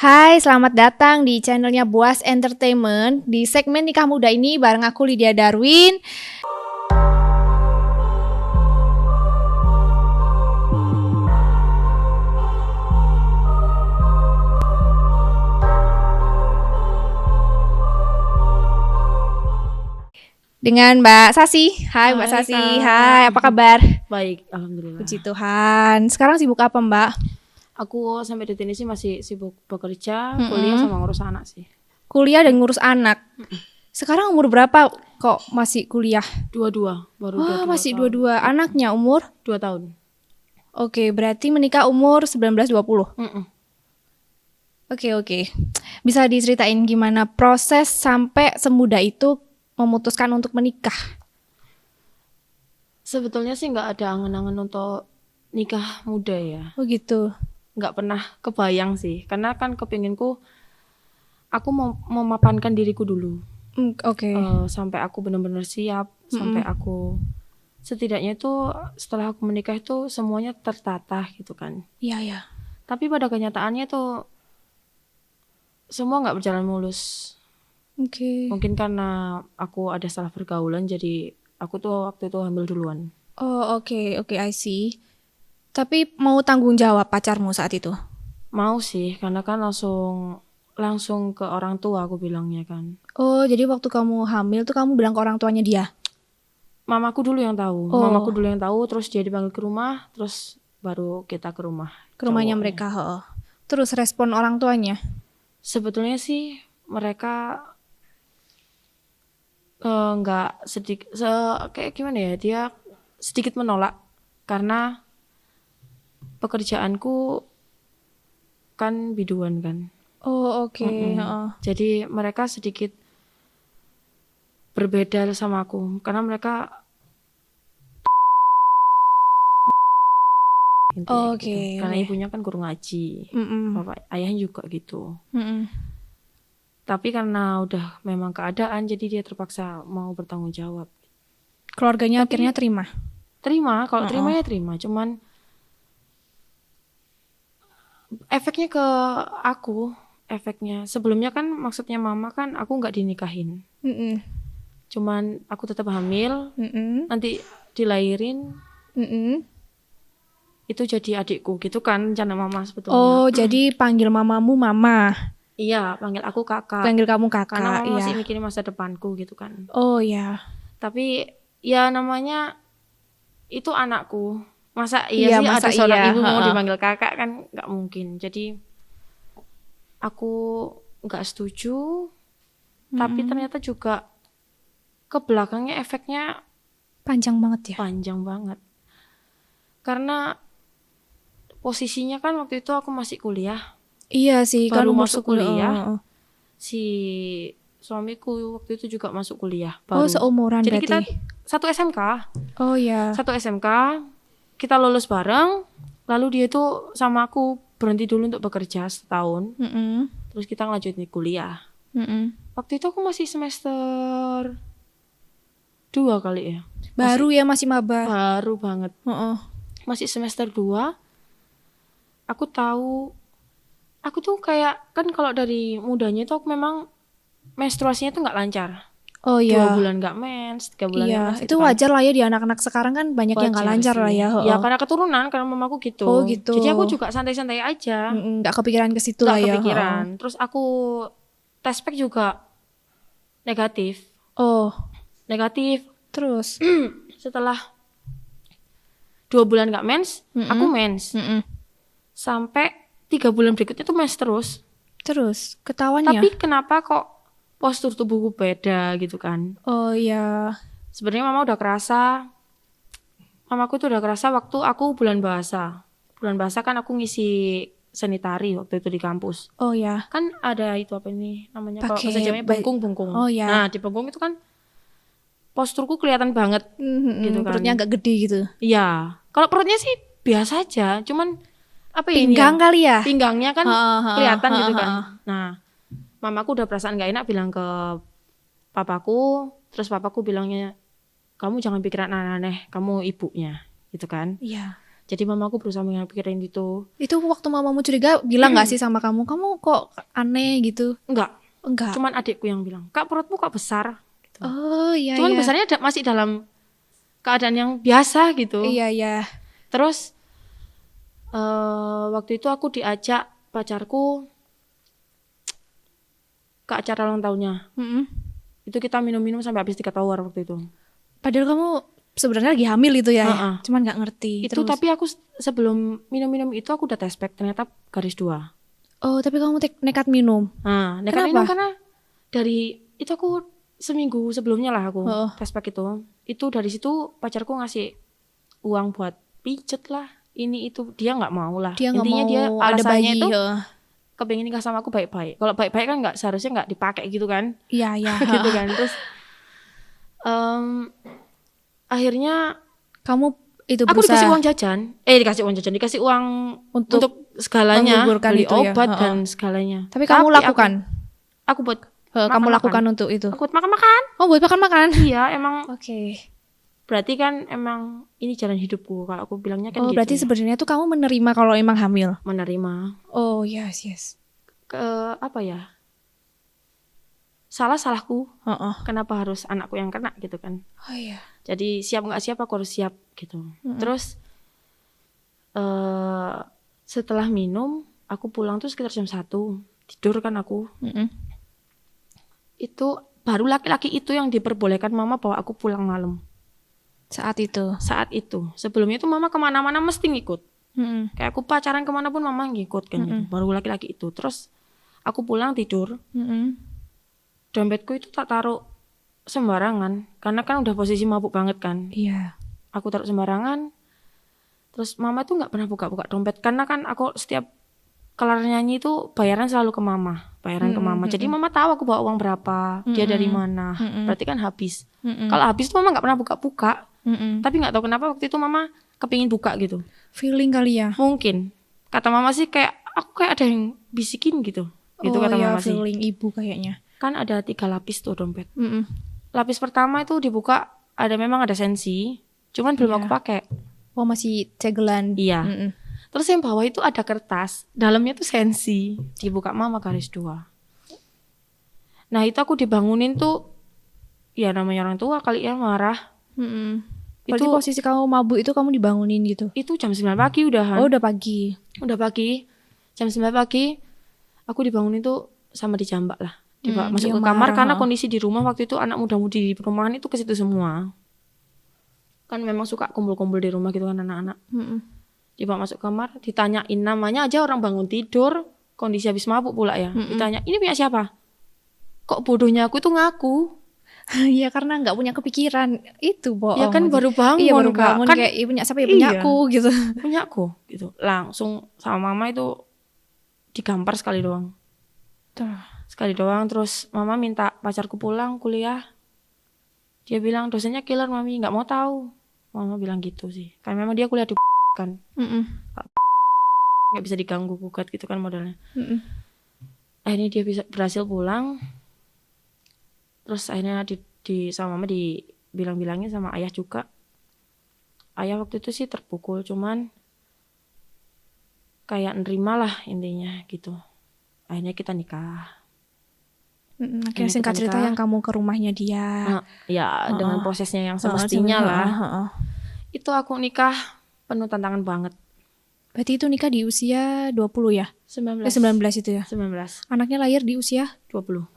Hai, selamat datang di channelnya Buas Entertainment. Di segmen Nikah Muda ini bareng aku Lydia Darwin. Dengan Mbak Sasi. Hai Mbak Sasi. Kak. Hai, apa kabar? Baik, alhamdulillah. Puji Tuhan. Sekarang sibuk apa Mbak? Aku sampai detik ini sih masih sibuk bekerja, kuliah sama ngurus anak sih. Kuliah dan ngurus anak. Sekarang umur berapa kok masih kuliah? Dua-dua, baru Wah, dua masih tahun. dua-dua. Anaknya umur? 2 tahun. Oke, berarti menikah umur 19-20. Oke. Bisa diceritain gimana proses sampai semudah itu memutuskan untuk menikah? Sebetulnya sih nggak ada angan-angan untuk nikah muda ya. Oh gitu. Nggak pernah kebayang sih, karena kan kepinginku aku mau memapankan diriku dulu. Oke. Sampai aku benar-benar siap, sampai aku setidaknya itu setelah aku menikah itu semuanya tertata gitu kan. Iya. Tapi pada kenyataannya tuh semua nggak berjalan mulus. Oke. Mungkin karena aku ada salah pergaulan, jadi aku tuh waktu itu hamil duluan. Oh oke, I see. Tapi mau tanggung jawab pacarmu saat itu? Mau sih, karena kan langsung ke orang tua aku bilangnya kan. Oh jadi waktu kamu hamil tuh kamu bilang ke orang tuanya dia? Mamaku dulu yang tahu, terus dia dipanggil ke rumah, terus baru kita ke rumah. Ke rumahnya cowoknya. mereka. Terus respon orang tuanya? Sebetulnya sih mereka nggak sedikit kayak gimana ya, dia sedikit menolak karena pekerjaanku kan biduan kan. Oh oke. Jadi mereka sedikit berbeda sama aku karena mereka Oke. Karena ibunya kan guru ngaji, bapak ayahnya juga gitu. Tapi karena udah memang keadaan, jadi dia terpaksa mau bertanggung jawab. Keluarganya akhirnya terima? Terima, kalau terima ya terima. Cuman efeknya ke aku, sebelumnya kan maksudnya mama kan aku nggak dinikahin. Cuman aku tetap hamil, nanti dilahirin, itu jadi adikku gitu kan rencana mama sebetulnya. Oh jadi panggil mamamu mama? Iya, panggil aku kakak. Panggil kamu kakak, karena mama iya. masih mikirin masa depanku gitu kan. Oh ya. Tapi ya namanya itu anakku. Masa Iya, sih masa ada seorang iya, ibu mau dipanggil kakak kan nggak mungkin. Jadi aku nggak setuju. Tapi ternyata juga ke belakangnya efeknya Panjang banget ya? panjang banget. Karena posisinya kan waktu itu aku masih kuliah. Iya sih, Baru kan umur masuk 10. kuliah. Si suamiku waktu itu juga masuk kuliah baru. Oh, seumuran Jadi berarti. kita satu SMK. Oh ya. Satu SMK, kita lulus bareng. Lalu dia itu sama aku berhenti dulu untuk bekerja setahun. Terus kita ngelanjutin kuliah. Waktu itu aku masih semester 2 kali ya. Baru ya, masih maba. Baru banget. Masih semester 2. Aku tuh kayak kan kalau dari mudanya itu aku memang menstruasinya tuh nggak lancar. Oh iya. 2 bulan nggak mens, 3 bulan Iya, mens. itu wajar lah ya di anak-anak sekarang kan banyak yang nggak lancar sih. lah ya. Ya karena keturunan, karena mamaku gitu. Oh gitu. Jadi aku juga santai-santai aja. Nggak kepikiran ke situ lah ya. Nggak kepikiran. Terus aku tes pack juga negatif. Oh. Negatif. Terus? Setelah 2 bulan nggak mens, aku mens. Sampai 3 bulan berikutnya tuh mens terus. Terus ketahuan ya? Tapi kenapa kok postur tubuhku beda gitu kan? Oh iya. Sebenarnya mamaku tuh udah kerasa waktu aku bulan bahasa. Bulan bahasa kan aku ngisi sanitari waktu itu di kampus. Oh ya. Kan ada itu apa ini namanya kalau Pakai bahasa Jawanya bengkung. Oh ya. Nah di bengkung itu kan posturku kelihatan banget gitu kan. Perutnya agak gede gitu. Iya. Kalau perutnya sih biasa aja, cuman apa ya Pinggang ini ya? kali ya? Pinggangnya kan kelihatan gitu kan. Nah, mamaku udah perasaan gak enak bilang ke papaku, terus papaku bilangnya, kamu jangan pikiran aneh-aneh, kamu ibunya, gitu kan. Iya. Jadi mamaku berusaha pikirin itu. Itu waktu mamamu curiga bilang nggak sih sama kamu kok aneh gitu? Enggak. Enggak. Cuman adikku yang bilang, Kak perutmu kok besar? Gitu. Oh iya. Cuman besarnya masih dalam keadaan yang biasa gitu. Iya. Terus waktu itu aku diajak pacarku ke acara ulang tahunnya. Itu kita minum-minum sampai habis 3 tower waktu itu. Padahal kamu sebenarnya lagi hamil itu ya, cuman nggak ngerti. Itu terus. Tapi aku sebelum minum-minum itu aku udah tes pack, ternyata garis 2. Oh tapi kamu nekat minum? Nah, nekat minum karena dari itu aku seminggu sebelumnya lah aku tes pack itu. Itu dari situ pacarku ngasih uang buat pijet lah, ini itu, dia nggak mau lah. Intinya dia alasannya itu kepengen nikah sama aku baik-baik. Kalau baik-baik kan nggak, seharusnya nggak dipakai gitu kan? Iya. Gitu kan. Terus akhirnya kamu itu aku dikasih uang jajan, dikasih uang untuk segalanya, beli obat dan segalanya. Tapi kamu lakukan? Aku buat kamu lakukan untuk itu? Aku buat makan-makan. Oh, buat makan-makan? Iya, emang. Oke. Berarti kan emang ini jalan hidupku. Kalau aku bilangnya kan gitu. Oh, berarti sebenarnya tuh kamu menerima kalau emang hamil? Menerima. Oh, yes. Apa ya? Salahku. Kenapa harus anakku yang kena gitu kan? Oh iya. Jadi siap nggak siap aku harus siap gitu. Terus setelah minum aku pulang tuh sekitar jam 1, tidur kan aku. Itu baru laki-laki itu yang diperbolehkan mama bawa aku pulang malam. Saat itu. Sebelumnya itu mama kemana-mana mesti ngikut. Kayak aku pacaran kemana pun mama ngikut kan gitu. Baru laki-laki itu. Terus aku pulang tidur. Dompetku itu tak taruh sembarangan karena kan udah posisi mabuk banget kan. Iya. Aku taruh sembarangan. Terus mama tuh nggak pernah buka-buka dompet karena kan aku setiap kelar nyanyi itu bayaran selalu ke mama, Jadi mama tahu aku bawa uang berapa, dia dari mana. Berarti kan habis. Kalau habis tuh mama nggak pernah buka-buka. Tapi nggak tahu kenapa waktu itu mama kepingin buka gitu. Feeling kali ya. Mungkin. Kata mama sih kayak aku kayak ada yang bisikin gitu. Gitu kata mama sih. Feeling ibu kayaknya. Kan ada 3 lapis tuh dompet. Lapis pertama itu dibuka memang ada sensi, cuman belum aku pakai. Oh, masih cegelan. Iya. Terus yang bawah itu ada kertas, dalamnya tuh sensi, dibuka mama garis 2. Nah itu aku dibangunin tuh, ya namanya orang tua kali ya marah. Berarti posisi kamu mabuk itu kamu dibangunin gitu? Itu jam 9 pagi udahan. Oh udah pagi. Jam 9 pagi, aku dibangunin tuh sama dijambak lah. Dibawa masuk ke kamar karena kondisi di rumah waktu itu anak muda-mudi di perumahan itu ke situ semua. Kan memang suka kumpul-kumpul di rumah gitu kan anak-anak. Dibawa masuk kamar, ditanyain namanya aja orang bangun tidur, kondisi habis mabuk pula ya. Ditanya, ini punya siapa? Kok bodohnya aku itu ngaku? Iya karena nggak punya kepikiran itu bohong. Ya kan baru bangun. Iya baru bangun kan, kayak punya siapa ya, punyaku gitu. Punyaku gitu. Langsung sama mama itu digampar sekali doang. Terus mama minta pacarku pulang kuliah. Dia bilang dosennya killer mami, nggak mau tahu. Mama bilang gitu sih. Kan memang dia kuliah di kan. Nggak bisa diganggu gugat gitu kan modelnya. Akhirnya dia berhasil pulang. Terus akhirnya sama mama dibilang-bilangin sama ayah juga. Ayah waktu itu sih terpukul, cuman kayak nerima lah intinya gitu. Akhirnya kita nikah. Akhirnya singkat cerita yang kamu ke rumahnya dia. Dengan prosesnya yang semestinya lah. Itu aku nikah penuh tantangan banget. Berarti itu nikah di usia 20 ya? 19 itu ya? 19. Anaknya lahir di usia? 20.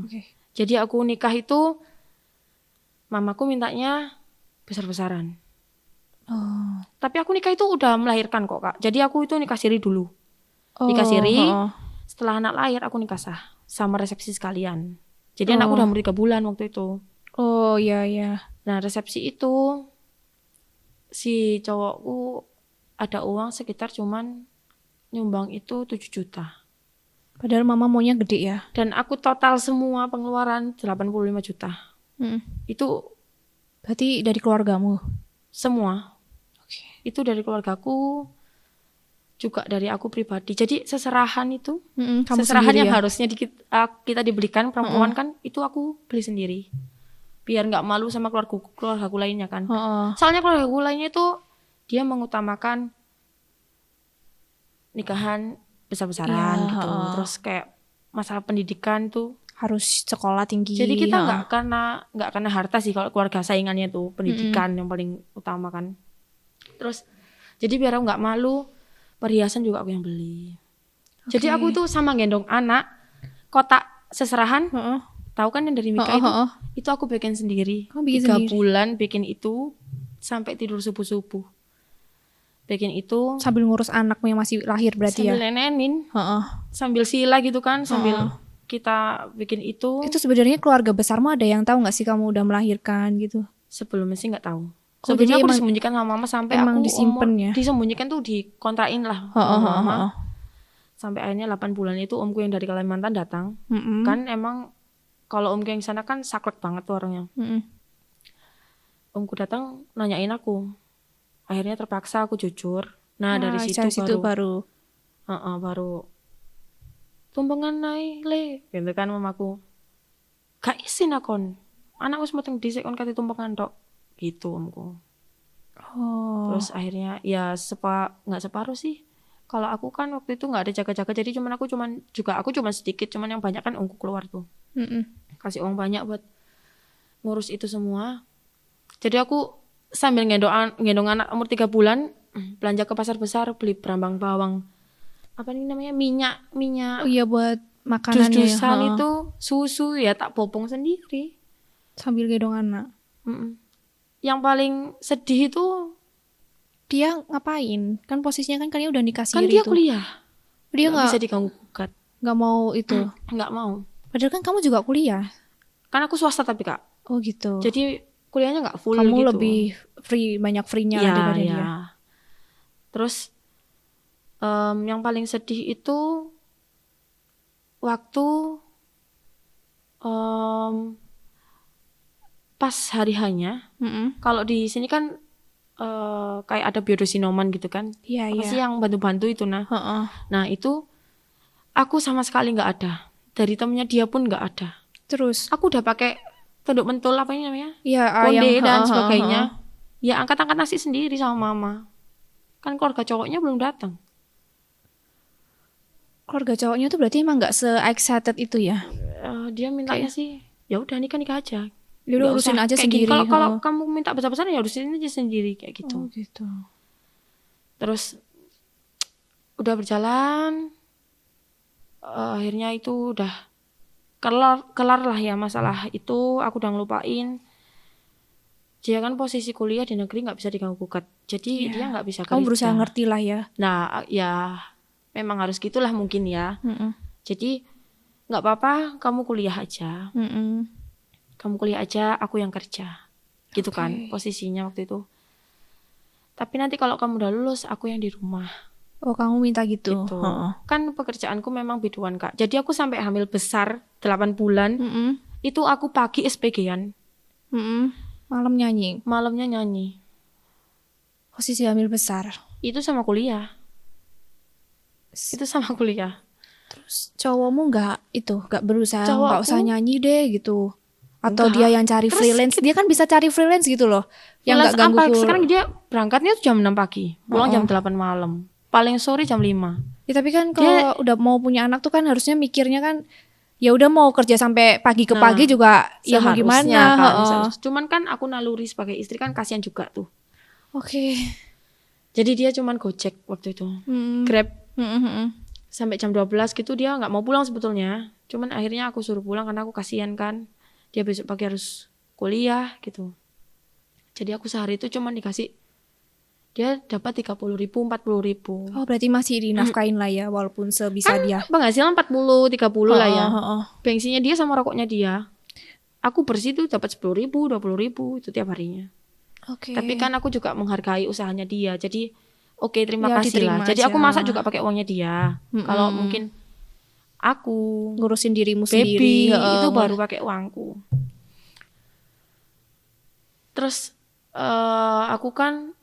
Okay. Jadi aku nikah itu mamaku mintanya besar-besaran. Tapi aku nikah itu udah melahirkan kok Kak. Jadi aku itu nikah siri dulu. Nikah siri. Setelah anak lahir aku nikah sah sama resepsi sekalian. Jadi anakku udah umur 3 bulan waktu itu. Oh iya. Nah resepsi itu si cowokku ada uang sekitar cuman nyumbang itu 7 juta. Padahal mama maunya gede ya. Dan aku total semua pengeluaran 85 juta. Itu berarti dari keluargamu? Semua. Itu dari keluargaku, juga dari aku pribadi. Jadi seserahan itu, seserahan yang harusnya kita dibelikan perempuan kan, itu aku beli sendiri. Biar nggak malu sama keluargaku lainnya kan. Soalnya keluargaku lainnya itu dia mengutamakan nikahan besar-besaran Iya, gitu. Terus kayak masalah pendidikan tuh harus sekolah tinggi. jadi kita nggak karena harta sih, kalau keluarga saingannya tuh pendidikan yang paling utama kan. Terus jadi biar aku nggak malu, perhiasan juga aku yang beli. Jadi aku tuh sama gendong anak, kotak seserahan, tahu kan yang dari Mika itu aku bikin sendiri. Kamu bikin 3 sendiri? bulan bikin itu sampai tidur subuh-subuh. Bikin itu Sambil ngurus anakmu yang masih lahir berarti sambil ya? nenenin, Heeh. sambil sila gitu kan, sambil kita bikin itu. Itu sebenarnya keluarga besarmu ada yang tahu nggak sih kamu udah melahirkan gitu? Sebelumnya sih nggak tahu. Oh, Sebelumnya jadi aku emang- disembunyikan sama mama sampai emang aku disimpen ya? disembunyikan tuh, dikontrain lah sama mama. Sampai akhirnya 8 bulan itu omku yang dari Kalimantan datang. Kan emang kalau omku yang sana kan saklek banget tuh orangnya. Omku datang nanyain aku. Akhirnya terpaksa aku jujur. Nah dari situ baru tumpengan naik le gitu kan mamaku. Gak isin akon. Anak wis meteng dhisik kon kate tumpengan tok. Gitu omku. Terus akhirnya ya nggak separuh sih. Kalau aku kan waktu itu nggak ada jaga-jaga, jadi aku cuma sedikit, cuman yang banyak kan omku keluar tuh. Kasih uang banyak buat ngurus itu semua. Jadi aku sambil gendong anak umur 3 bulan, belanja ke pasar besar, beli berambang bawang. Apa ini namanya? Minyak. Oh iya, buat makanannya. Dus-dusan itu, susu ya tak bopong sendiri. Sambil gendong anak. Yang paling sedih itu dia ngapain? Kan posisinya kan kalian udah nikah kan siri dia tuh. kuliah. Dia nggak bisa diganggu gugat. Nggak mau itu. Nggak mau. Padahal kan kamu juga kuliah. Kan aku swasta tapi Kak. Oh gitu. Jadi kuliahnya nggak full kamu gitu. lebih free, banyak free-nya lah daripada dia. Terus yang paling sedih itu waktu pas hari hanya. Kalau di sini kan kayak ada biodosinoman gitu kan. Iya, apa sih yang bantu-bantu itu nah. Nah itu aku sama sekali nggak ada. Dari temennya dia pun nggak ada. Terus aku udah pakai tanduk mentul apa ini namanya, ya, konde dan sebagainya. Ya angkat-angkat nasi sendiri sama mama. Kan keluarga cowoknya belum datang. Keluarga cowoknya tuh berarti emang nggak se-excited itu ya? Dia mintanya sih, ya udah nikah aja. Ya udah urusin aja sendiri. Kalau kamu minta besar-besaran ya urusin aja sendiri kayak gitu. Oh gitu. Terus udah berjalan, akhirnya itu udah kelar lah ya masalah itu. Aku udah ngelupain. Dia kan posisi kuliah di negeri nggak bisa diganggu gugat, jadi dia nggak bisa kerja. Kamu berusaha ngerti lah ya. Nah ya memang harus gitulah mungkin ya. Jadi nggak apa-apa, kamu kuliah aja. Kamu kuliah aja, aku yang kerja. Gitu kan posisinya waktu itu. Tapi nanti kalau kamu udah lulus, aku yang di rumah. Oh kamu minta gitu. Kan pekerjaanku memang biduan Kak. Jadi aku sampai hamil besar 8 bulan. Itu aku pagi SPG-an. Malamnya nyanyi. Posisi hamil besar. Itu sama kuliah. Terus cowokmu nggak berusaha nggak usah nyanyi deh gitu, atau dia yang cari freelance? Dia kan bisa cari freelance gitu loh, yang nggak ganggu tuh. Sekarang dia berangkatnya tuh jam 6 pagi, pulang jam 8 malam, paling sore jam 5. Ya tapi kan kalau udah mau punya anak tuh kan harusnya mikirnya kan ya udah mau kerja sampai pagi ke pagi juga ya mau gimana kan, cuman kan aku naluri sebagai istri kan kasihan juga tuh. Jadi dia cuman Gojek waktu itu, Grab. Sampai jam 12 gitu dia nggak mau pulang sebetulnya, cuman akhirnya aku suruh pulang karena aku kasihan kan, dia besok pagi harus kuliah gitu. Jadi aku sehari itu cuman dikasih, dia dapat 30.000, 40.000. Oh berarti masih dinafkain lah ya, walaupun sebisa kan dia. Penghasilan 40-30 lah ya. Bensinnya dia sama rokoknya dia. Aku bersih tuh dapat 10.000, 20.000 itu tiap harinya. Tapi kan aku juga menghargai usahanya dia. Jadi terima kasih lah. Jadi aku masak juga pakai uangnya dia. Kalau mungkin aku ngurusin dirimu baby, sendiri itu baru pakai uangku. Terus aku kan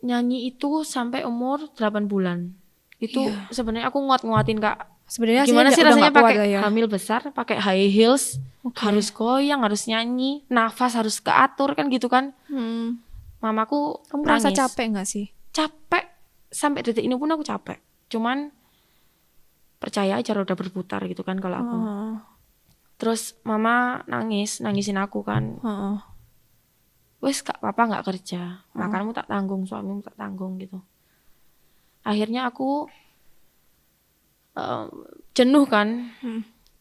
nyanyi itu sampai umur 8 bulan. Itu sebenarnya aku nguatin Kak. Sebenarnya gimana sih rasanya pakai ya? Hamil besar, pakai high heels, harus goyang, harus nyanyi, nafas harus keatur kan gitu kan. mamaku Kamu merasa nangis. capek gak sih? Capek, sampai detik ini pun aku capek. Cuman percaya aja roda berputar gitu kan kalau aku. Terus mama nangisin aku kan. Wes gak apa-apa gak kerja, makanmu tak tanggung, suamimu tak tanggung gitu. Akhirnya aku jenuh kan.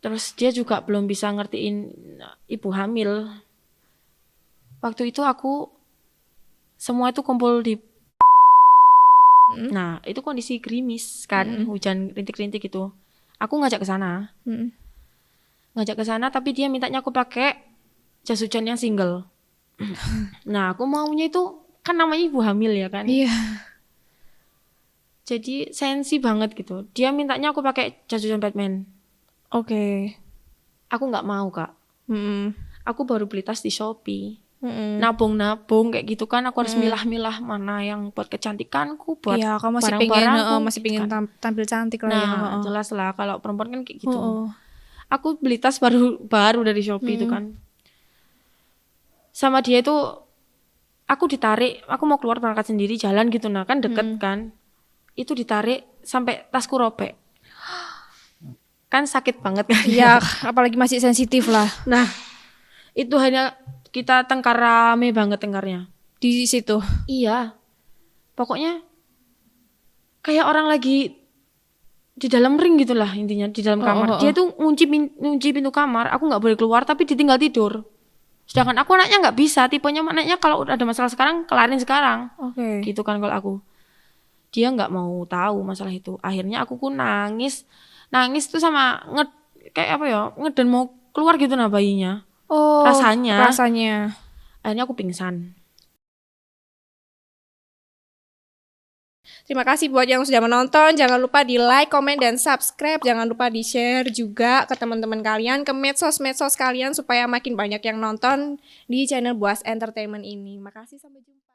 Terus dia juga belum bisa ngertiin ibu hamil. Waktu itu aku semua itu kumpul di nah itu kondisi gerimis kan, hujan rintik-rintik gitu. Aku ngajak ke sana, tapi dia mintanya aku pakai jas hujan yang single. Nah aku maunya itu kan namanya ibu hamil ya kan. Iya. Jadi sensi banget gitu. Dia mintanya aku pakai jas hujan Batman. Oke. Aku nggak mau kak. Aku baru beli tas di Shopee. Nabung kayak gitu kan, aku harus milah-milah mana yang buat kecantikanku, buat iya, kamu masih pengen kan. tampil cantik lah ya. Jelas lah kalau perempuan kan kayak gitu. Aku beli tas baru dari Shopee itu kan. Sama dia itu aku ditarik, aku mau keluar berangkat sendiri jalan gitu nah kan deket kan. Itu ditarik sampai tasku robek. Kan sakit banget kan. Iya, apalagi masih sensitif lah. Nah, itu hanya kita tengkar rame banget tengkarnya di situ. Iya, pokoknya kayak orang lagi di dalam ring gitulah intinya, di dalam kamar. Dia tuh ngunci pintu kamar, aku nggak boleh keluar tapi ditinggal tidur. Sedangkan aku anaknya nggak bisa, tipenya anaknya kalau udah ada masalah sekarang kelarin sekarang. Gitu kan kalau aku. Dia nggak mau tahu masalah itu. Akhirnya aku nangis tuh sama kayak apa ya, ngeden mau keluar gitu nah bayinya. Rasanya. Akhirnya aku pingsan. Terima kasih buat yang sudah menonton. Jangan lupa di like, komen, dan subscribe. Jangan lupa di share juga ke teman-teman kalian, ke medsos kalian supaya makin banyak yang nonton di channel Boas Entertainment ini. Makasih, sampai jumpa.